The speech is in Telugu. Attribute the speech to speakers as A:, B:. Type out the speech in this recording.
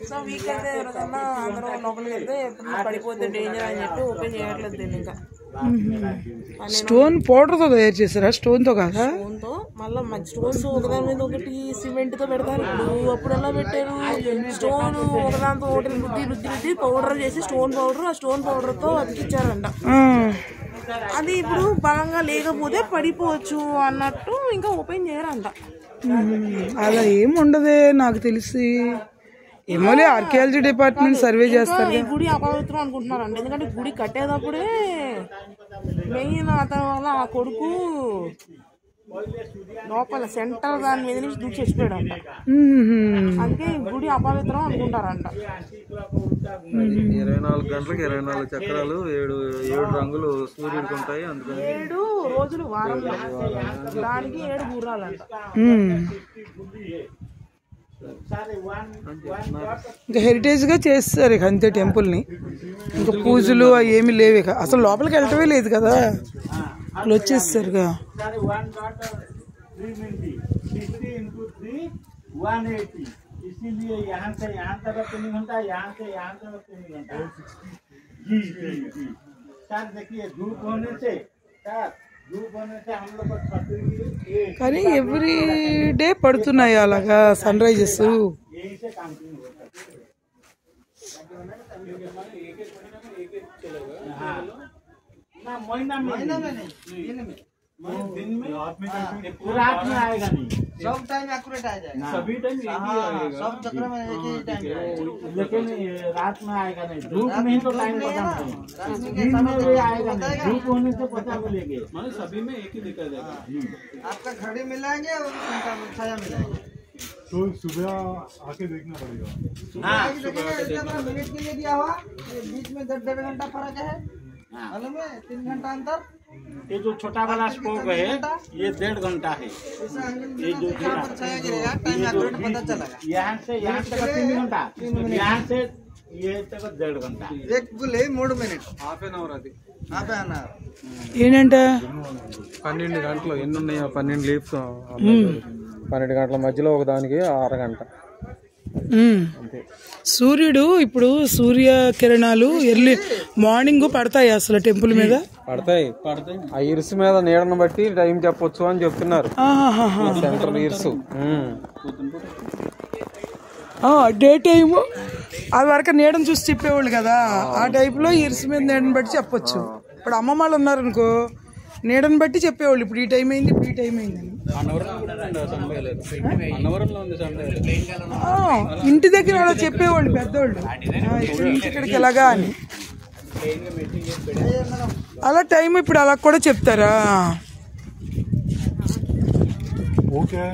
A: సో వీక్ అయితే ఎవరికన్నా అందరూ లోపలికి వెళ్తే ఎప్పుడు పడిపోతే డేంజర్ అని చెప్పి ఓపెన్ చేయట్లేదు దీన్ని ఇంకా.
B: స్టోన్ పౌడర్ తో తయారు చేస్తారా? స్టోన్ తో కాదా?
A: స్టోన్ తో మళ్ళీ స్టోన్స్ ఒకదాని మీద ఒకటి సిమెంట్ తో పెడతారు. ఇప్పుడు అప్పుడు ఎలా పెట్టారు? స్టోన్ ఒకదాంతో ఒకటి రుద్ది పౌడర్ చేసి స్టోన్ పౌడర్, ఆ స్టోన్ పౌడర్ తో అతికిచ్చారంట. అది ఇప్పుడు బలంగా లేకపోతే పడిపోవచ్చు అన్నట్టు ఇంకా ఓపెన్ చేయరంట.
B: అలా ఏం ఉండదే నాకు తెలిసి. ఏమోలే ఆర్కియాలజీ డిపార్ట్మెంట్ సర్వే చేస్తారు.
A: గుడి అపవిత్రం అనుకుంటున్నారంట. ఎందుకంటే గుడి కట్టేటప్పుడే మెయిన్ అతని వల్ల ఆ కొడుకు లోపల సెంటర్ దాని మీద నుంచి దూకి చచ్చిపోయాడు అంట. అందుకే గుడి అపవిత్రం అనుకుంటారంట.
C: 24 గంటలకు 24 చక్రాలు, 7 రంగులు సూర్యుడికి ఉంటాయి. అందుకని
A: 7 రోజులు వారంలో దానికి 7 గుర్రాలంట.
B: ఇంకా హెరిటేజ్ గా చేస్తారు ఇక అంతే టెంపుల్ ని. ఇంకా పూజలు అవి ఏమి లేవు ఇక. అసలు లోపలికి వెళ్ళటమే లేదు కదా, అట్లా వచ్చేస్తారుగా. కానీ ఎవ్రీ డే పడుతున్నాయి అలాగా సన్ రైజెస్.
D: दिन में रात में आएगा नहीं, सब टाइम एक्यूरेट आ जाएगा, सभी टाइम एक ही आएगा, सब चक्र में एक ही टाइम आएगा, लेकिन रात में आएगा नहीं। धूप में ही तो टाइम पता नहीं, दिन में भी आएगा नहीं, धूप होने से पता मिलेगा। माने सभी में एक ही दिखा जाएगा। आपका घड़ी मिलाएंगे और छाया मिलाएंगे,
E: तो सुबह आके देखना पड़ेगा।
D: हाँ, मिनट के लिए दिया हुआ, बीच में 1.5 घंटा फर्क है, मालूम है? 3 घंटा अंतर। ये जो छोटा वाला स्पोक है ये 1.5 घंटा है। ये जो यहाँ से यहाँ तक 3 घंटा, यहाँ से ये तक 1.5 घंटा, एक बोले 3 मिनट, हाफ एन అవర్. అది హాఫ్ ఎన్ అవర్
B: ఏంటంటే
C: 12 గంటలు ఎన్ని ఉన్నాయో 12 లీవ్స్ 12 గంటల మధ్యలో ఒక దానికి 6 గంట.
B: సూర్యుడు ఇప్పుడు సూర్య కిరణాలు ఎర్లీ మార్నింగ్ పడతాయి అసలు టెంపుల్ మీద
C: పడతాయి. ఆ ఇరుసు మీద నీడను బట్టి టైం చెప్పొచ్చు అని చెప్తున్నారు సెంట్రల్ ఇరుసు.
B: డే టైమ్ అది వరకు నీడను చూసి చెప్పేవాళ్ళు కదా, ఆ టైప్ లో ఇరుసు మీద నీడను బట్టి చెప్పొచ్చు. ఇప్పుడు అమ్మమ్మలు ఉన్నారనుకో నీడను బట్టి చెప్పేవాళ్ళు ఇప్పుడు ఈ టైం అయింది, ఇప్పుడు ఈ టైం అయింది. ఇంటి దగ్గర అలా చెప్పేవాళ్ళు పెద్దవాళ్ళు, ఇప్పుడు ఇంటికి ఎలాగా అని. అలా టైం ఇప్పుడు అలా కూడా చెప్తారా?
E: ఓకే